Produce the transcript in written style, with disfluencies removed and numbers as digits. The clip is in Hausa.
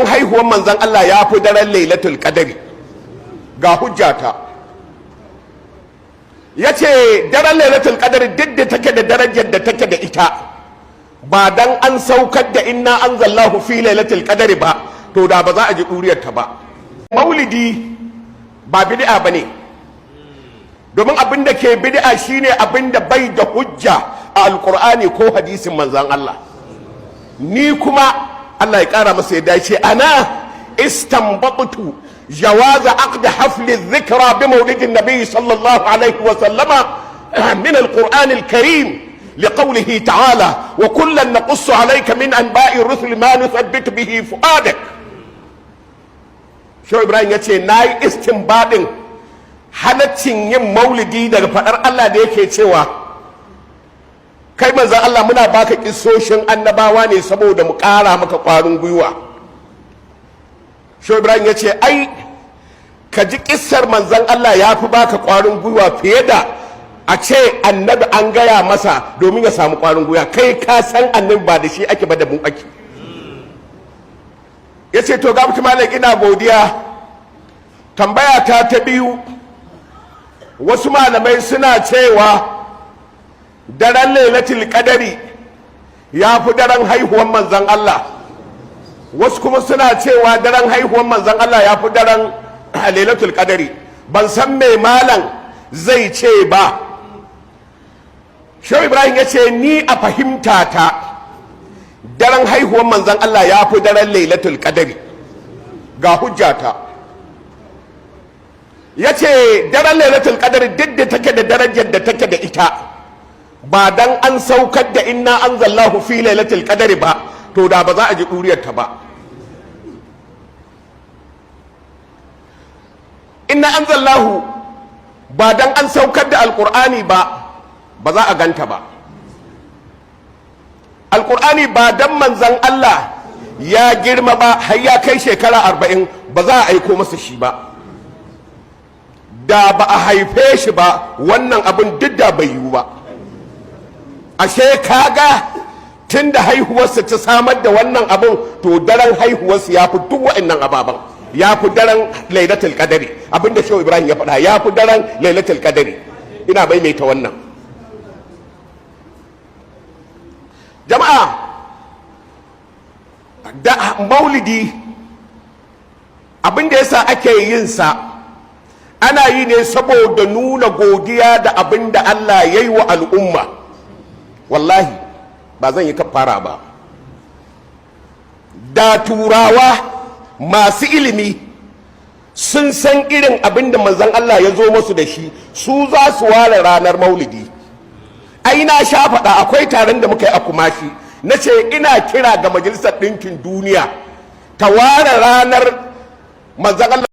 daren haihuwar manzon Allah ya fi daren Lailatul Qadri. Ga hujjata. Yace daren Lailatul Qadri duk da take da darajar da take da ita, ba dan an saukar da inna anzalnahu fi Lailatul Qadri ba, to da ba za a ji duriyarta ba. Maulidi ba bid'a bane, domin abin da ke bid'a shine abin da bai da hujja a alqur'ani ko hadisin manzon Allah. Ni kuma Allah ya kara masa ya dace, ana istanbatu جواز عقد حفل الذكرى بمولد النبي صلى الله عليه وسلم من القرآن الكريم لقوله تعالى وكلا نقص عليك من أنباء الرسل ما نثبت به فؤادك. شو إبراهيم يتي ناي استنباط halaccin yin maulidi daga fadar Allah da yake cewa kai manzo Allah muna baka kissoshin annabawa ne saboda mu kara maka kwarin gwiwa. Shau Ibrahim ya ce ai ka ji kissar manzan Allah ya fi baka kwarin gwiwa fiye da a ce annabi an gaya masa domin ya samu kwarin gwiwa. Kai ka san annabi ba da shi ake ba da mu ake. Ya ce to ga mutum malam ina godiya. Tambaya ta biyu, wasu malamai suna cewa daren Lailatul Qadri ya fi daren haihuwar manzan Allah. Wasu kuma suna cewa daren haihuwar manzon Allah ya fi daren Lailatul Qadri. Ban san me malam zai ce ba. Shehu Ibrahim ya ce ni a fahimta ta daren haihuwar manzon Allah ya fi daren Lailatul Qadri. Ga hujjata. Ya ce daren Lailatul Qadri duk da take da darajar da take da ita, ba dan an saukar da inna anzalnahu fi Lailatul Qadri ba, to da ba za a ji ɗuriyarta ba. Inna anzallahu ba dan an saukar da alƙur'ani ba, ba za a ganta ba. Alƙur'ani ba dan manzan Allah ya girma ba har ya kai shekara 40, ba za a aiko masa shi ba. Da ba a haife shi ba wannan abin duk da bai yiwu ba. Ashe kaga tun da haihuwarsa ta samar da wannan abin, to daren haihuwarsa ya fi duk wa'annan ababen, ya fi daren Lailatul Qadri. Abinda Shehu Ibrahim ya faɗa ya fi daren Lailatul Qadri. Ina maimaita wannan. Jama'a, da maulidi abinda yasa ake yin sa, ana yi ne saboda nuna godiya da abinda Allah ya yi wa al'umma. Wallahi ba zan yi kafara ba. Da turawa masu ilimi sun san irin abin da manzon Allah ya zo musu da shi, su za su ware ranar maulidi. Ai na sha faɗa, akwai taron da muka yi a Kumashi, na ce ina kira ga Majalisar Ɗinkin Duniya ta ware ranar manzon Allah